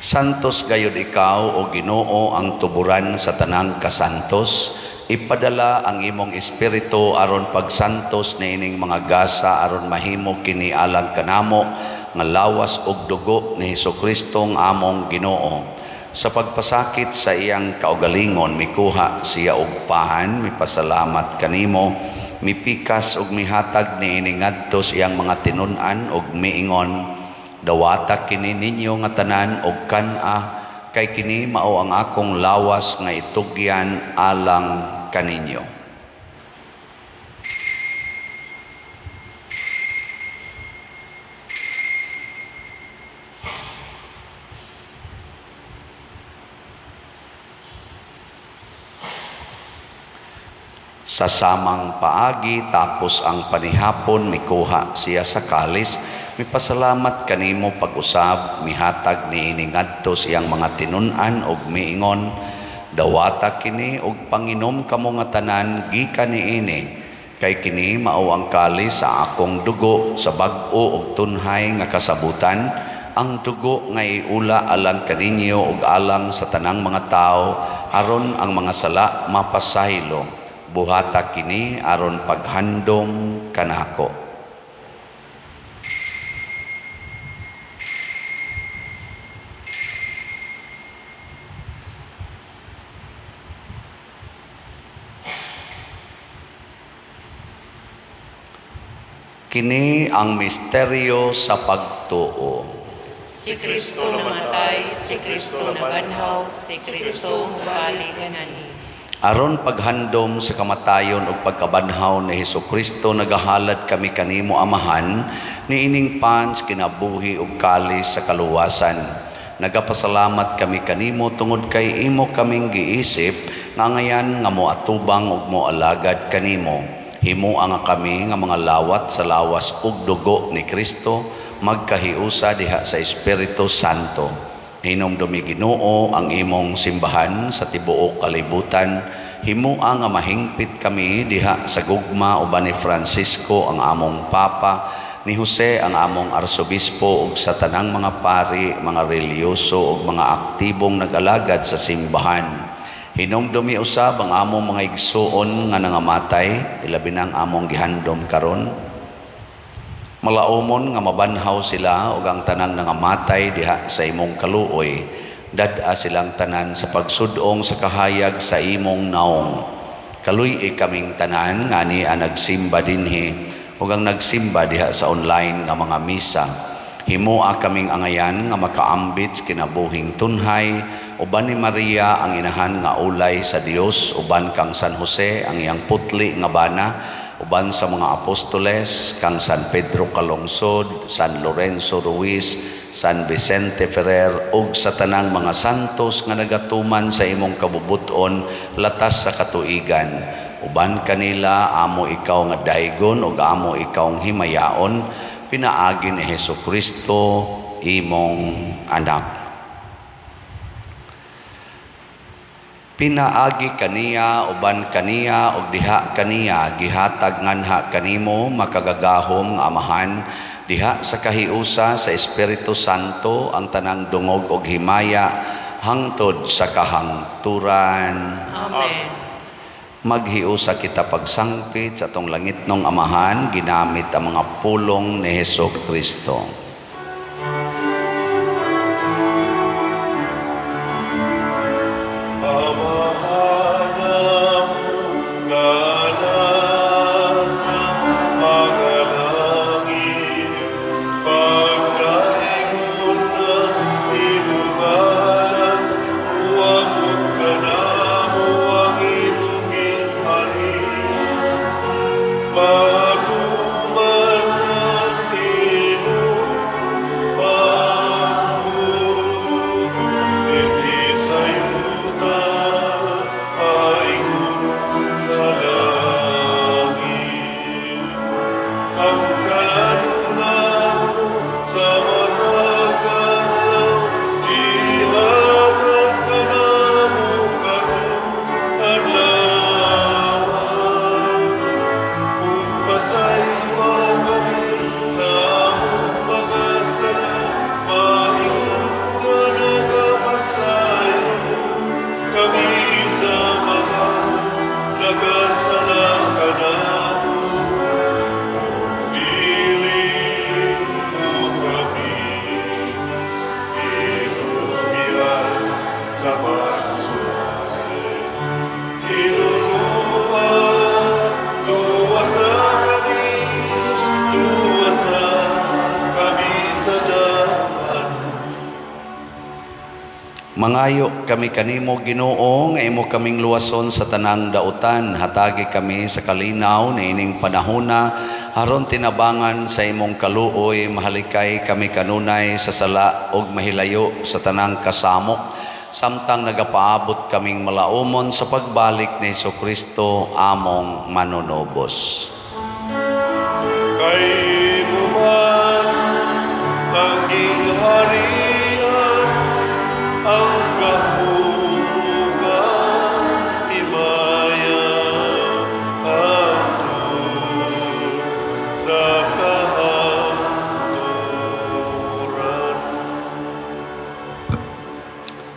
Santos gayud ikaw o Ginoo ang tuburan sa tanang kasantos, ipadala ang imong espiritu aron pagsantos niining mga gasa aron mahimo kini alang kanamo nga lawas ug dugo ni Hesukristo ang among Ginoo. Sa pagpasakit sa iyang kaugalingon, mikuha siya og pahan, mipasalamat kanimo, mipikas og mihatag ni iningadto sa iyang mga tinun-an og miingon, dawata kini ninyo nga tanan og kan-a, kay kini mao ang akong lawas nga itugyan alang kaninyo. Sa samang paagi tapos ang panihapon mikuha siya sa kalis, mipasalamat kanimo pag-usab, mihatag ni iningadto siyang mga tinun-an og miingon, dawata kini og panginom kamo nga tanan gikan niini, kay kini mao ang kalis sa akong dugo sa bag-o ug tunhay nga kasabutan, ang dugo nga iula alang kaninyo ug alang sa tanang mga tao aron ang mga sala mapasaylo. Buhata kini aron paghandom kanako. Kini ang misteryo sa pagtuo. Si Kristo namatay, si Kristo nabanhaw, si Kristo mubali ganani. Aron paghandom sa kamatayon ug pagkabanhaw ni Hesukristo nagahalad kami kanimo Amahan niining pans kinabuhi ug kalis sa kaluwasan. Nagapasalamat kami kanimo tungod kay imo kaming giisip nga ngayan nga moatubang ug moalagad kanimo. Himo ang kami nga mga lawat sa lawas ug dugo ni Kristo magkahiusa diha sa Espiritu Santo. Hinumdumi Ginoo ang imong simbahan sa tibuok kalibutan. Himua nga mahingpit kami diha sa gugma uban ni Francisco ang among Papa, ni Jose ang among Arsobispo ug sa tanang mga pari, mga reliyoso ug mga aktibong nag-alagad sa simbahan. Hinumdumi usab ang among mga igsuon nga nangamatay, ilabi na ang among gihandom karon. Malaumon nga mabanhaw sila ug ang tanang nangamatay diha sa imong kaluoy, dad-a silang tanan sa pagsudong sa kahayag sa imong naong. Kaluy kaming tanan nga niya nagsimba dinhi ug ang nagsimba diha sa online nga mga misa. Himoa kaming angayan nga makaambit kinabuhing tunhay, uban ni Maria ang inahan nga ulay sa Dios, uban kang San Jose ang iyang putli nga bana, uban sa mga apostoles, kang San Pedro Calungsod, San Lorenzo Ruiz, San Vicente Ferrer, ug sa tanang mga santos nga nagatuman sa imong kabubuton latas sa katuigan. Uban kanila, amo ikaw nga daygon, ug amo ikaw himayaon, pinaagi ni Hesukristo, imong anak. Pinaagi kaniya uban kaniya ug diha kaniya gihatag nganha kanimo makagagahom nga amahan diha sa kahiusa sa Espiritu Santo ang tanang dungog ug himaya hangtod sa kahangturan. Amen. Maghiusa kita pagsangpit sa atong langitnong amahan ginamit ang mga pulong ni Hesukristo. Mangayo kami kanimo Ginoo nga imo kaming luwason sa tanang dautan, hatagi kami sa kalinaw na ining panahona aron tinabangan sa imong kaluoy, mahalikay kami kanunay sa sala ug mahilayo sa tanang kasamok samtang nagapaabot kaming malaumon sa pagbalik ni Hesukristo among manunobos. Kay man ang harian ang kahugan himaya hangtod sa kahangturan.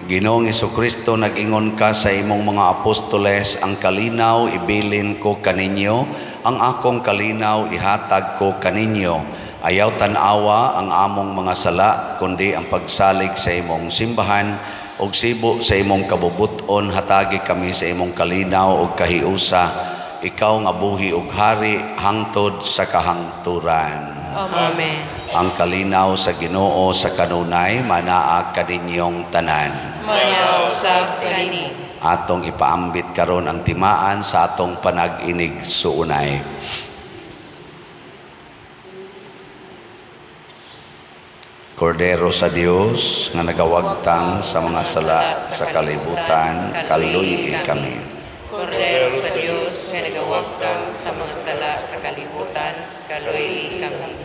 Ginoong Hesukristo, nag-ingon ka sa imong mga apostoles, ang kalinaw ibilin ko kaninyo, ang akong kalinaw ihatag ko kaninyo. Ayaw tanawa ang among mga sala, kundi ang pagsalig sa imong simbahan, og sibo sa imong kabubuton, hatagi kami sa imong kalinaw ug kahiusa, ikaw nga buhi ug hari hangtod sa kahangturan. Amen. Ang kalinaw sa Ginoo sa kanunay manaa kaninyong tanan. Manyaw sa kanini. Atong ipaambit karon ang timaan sa atong panag-inig suunay. Kordero sa Dios nga nagawagtang sa mga sala sa kalibutan, kaluyi kami. Kordero sa Diyos nga nagawagtang sa mga sala sa kalibutan, kaluy kami.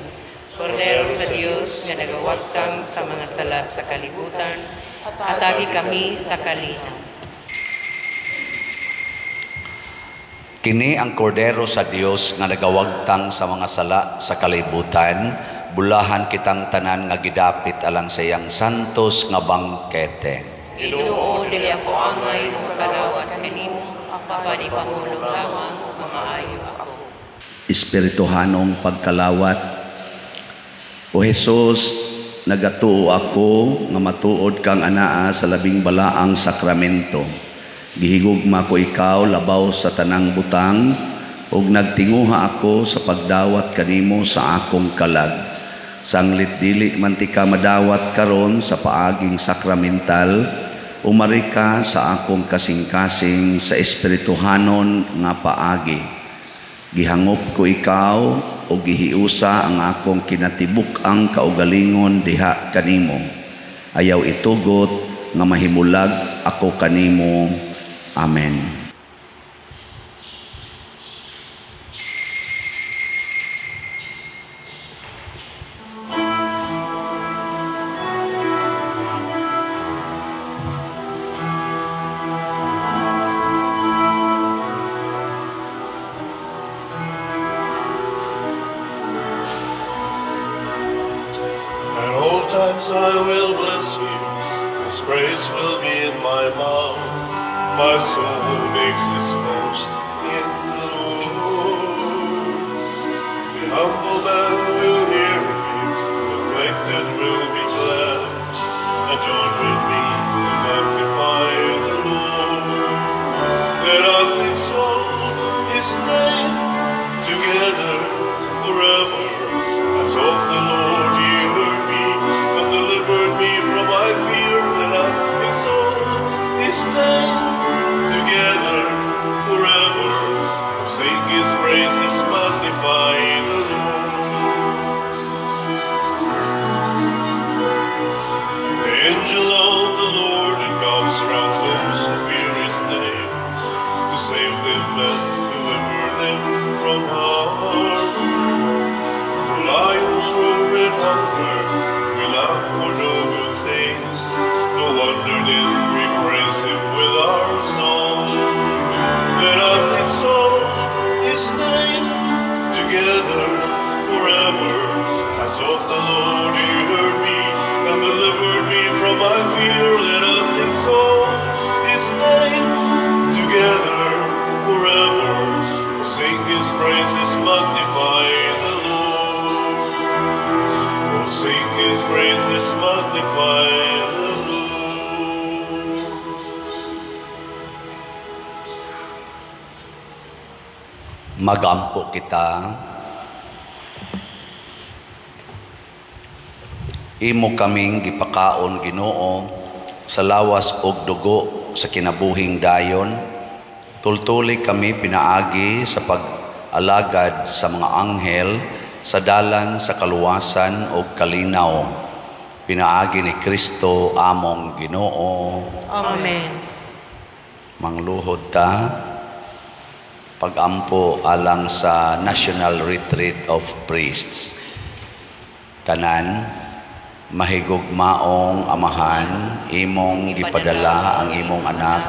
Kordero sa Diyos nga nagawagtang sa mga sala sa kalibutan, hatagi kami sa kalinaw. Kini ang kordero sa Dios nga nagawagtang sa mga sala sa kalibutan, bulahan kitang tanan nga gidapit alang sa iyang santos nga bangkete. Ginoo, dili ako angay ng kalawat kanimo, apani pamulong lamang ug mamaayo ako. Espirituhanong pagkalawat, O Jesus, nagatuo ako nga matuod kang anaa sa labing balaang sakramento. Gihigugma ko ikaw labaw sa tanang butang, ug nagtinguha ako sa pagdawat kanimo sa akong kalag. Sanglit dili man ti ka madawat karon sa paaging sakramental, umari ka sa akong kasing-kasing sa espirituhanon nga paagi. Gihangop ko ikaw o gihiusa ang akong kinatibuk ang kaugalingon diha kanimo. Ayaw itugot nga mahimulag ako kanimo. Amen. times I will bless you, His praise will be in my mouth. My soul makes its boast in the Lord. The humble man will hear of you, the afflicted will be glad, and join with me to magnify the Lord. Let us exalt His name together forever. As of the Lord He heard me and delivered me from my fear. Let us exalt His name together forever. Sing His praises, magnify the Lord. The angel of the Lord encamps round those who fear His name, to save them and deliver them from harm. The lions roar with hunger, we laugh for no good things. No wonder then we praise Him with our song. Let us exalt His name together forever. As of the Lord He heard me and delivered me from my fear. Let us exalt His name together forever. Sing His praises, magnify the Lord. Oh, sing His praises, magnify the Lord. Magampo kita. Imo kaming gipakaon, Ginoo, sa lawas og dugo sa kinabuhing dayon. Tultuli kami pinaagi sa pag-alagad sa mga anghel sa dalan sa kaluwasan o kalinaw. Pinaagi ni Kristo among Ginoo. Amen. Mangluhod ta, pagampo alang sa National Retreat of Priests. Tanan, mahigugmaong Amahan, imong gipadala ang imong anak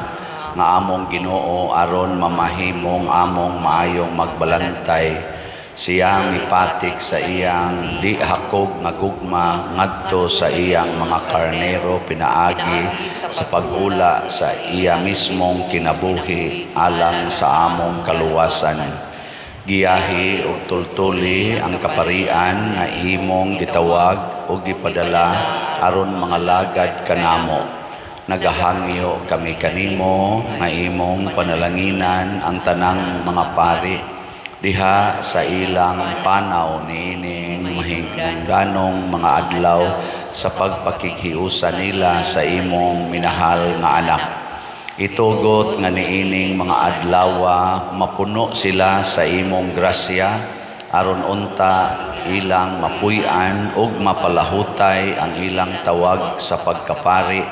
nga among Ginoo aron mamahimong among maayong magbalantay. Siya mipatik sa iyang di hakog nga gugma ngadto sa iyang mga karnero pinaagi sa pag-ula sa iya mismong kinabuhi alang sa among kaluwasan. Giyahi ug tultuli ang kaparian nga imong gitawag ug gipadala aron mga lagad kanamo. Nagahangyo kami kanimo nga imong panalanginan ang tanang mga pari diha sa ilang panaw niining mahigungdanong mga adlaw sa pagpakighiusa nila sa imong minahal nga anak. Itugot nga niining mga adlawa mapuno sila sa imong grasya aron unta ilang mapuy-an ug mapalahutay ang ilang tawag sa pagkapari.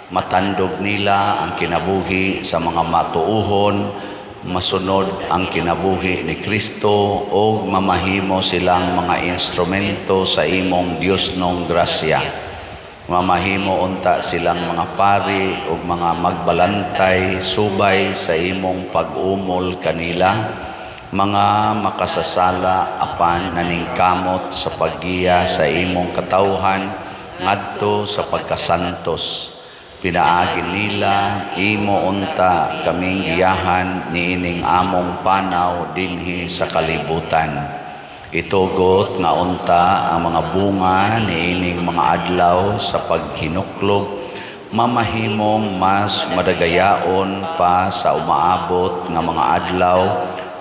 Matandog nila ang kinabuhi sa mga matuuhon, masunod ang kinabuhi ni Kristo o mamahimo silang mga instrumento sa imong Diosnong grasya. Mamahimo unta silang mga pari o mga magbalantay subay sa imong pag-umol kanila, mga makasasala apan naningkamot sa paggiya sa imong katawhan ngadto sa pagkasantos. Pinaagi nila imo unta kaming giyahan niining among panaw dinhi sa kalibutan. Itugot nga unta ang mga bunga niining mga adlaw sa pagkinuklog mamahimong mas madagayaon pa sa umaabot nga mga adlaw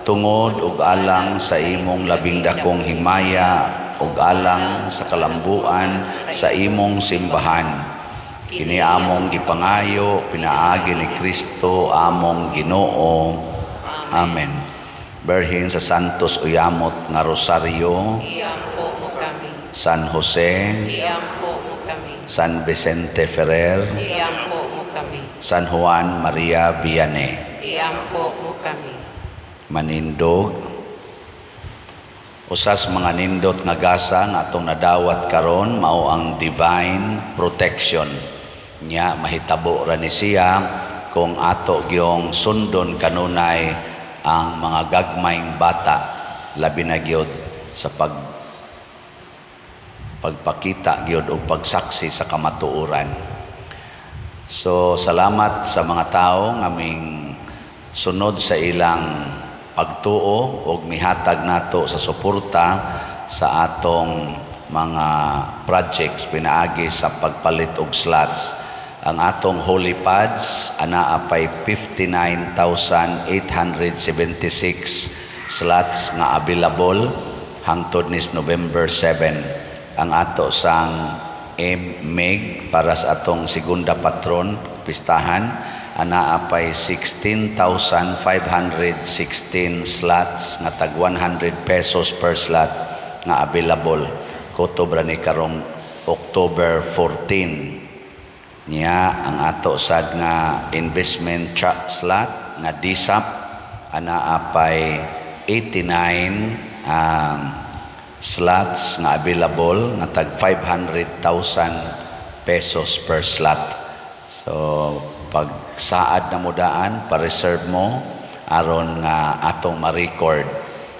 tungod ug alang sa imong labing dakong himaya ug alang sa kalambuan sa imong simbahan. Kini among gipangayo pinaagi ni Kristo among Ginoo. Amen. Berhin sa Santos Uyamot nga Rosario, Iampo mo kami. San Jose, Iampo mo kami. San Vicente Ferrer, Iampo mo kami. San Juan Maria Vianney. Iampo mo kami. Manindog, usas mga nindot nga gasa nga atong nadawat karon mao ang divine protection. Nya mahitabo ra ni siya kung ato gyong sundon kanunay ang mga gagmayng bata labi na gyud sa pagpakita gyud og pagsaksi sa kamatuoran. So salamat sa mga tao nga aming sunod sa ilang pagtuo ug mihatag nato sa suporta sa atong mga projects pinaagi sa pagpalit og slots. Ang atong holy pads anaa pay 59,876 slots nga available hangtod nis November 7. Ang ato sang MEG para sa atong segunda patron pistahan anaa pay 16,516 slots nga tag 100 pesos per slot nga available kutob ra ni karong October 14. Niya ang ato sad nga investment slot nga DSAP anaa pay 89 slots nga available nga tag 500,000 pesos per slot. So pag saad na mudaan pa-reserve mo aron nga atong ma-record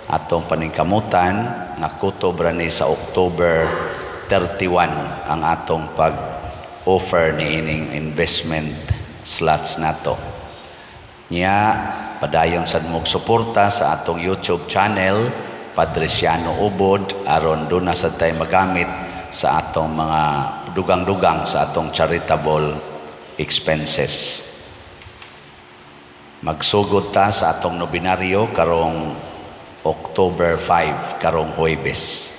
atong paningkamutan nga kutob ra ni sa October 31 ang atong pag-offer ni ining investment slots nato. Nya padayon sad mo suporta sa atong YouTube channel Padresiano Ubod aron do na sad tay magamit sa atong mga dugang-dugang sa atong charitable expenses. Magsugod ta sa atong nobinaryo karong October 5 karong Huwebes.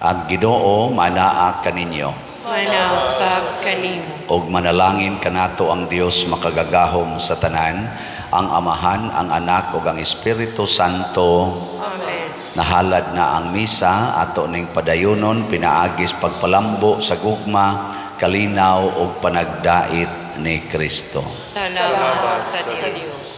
Ang Ginoo manaa kaninyo. Manausab kanimo. Og manalangin kanato ang Dios makagagahom sa tanan, ang Amahan, ang Anak ug ang Espiritu Santo. Amen. Nahalad na ang misa ato ning padayonon pinaagis pagpalambo sa gugma, kalinaw ug panagdait ni Kristo. Salamat sa Dios.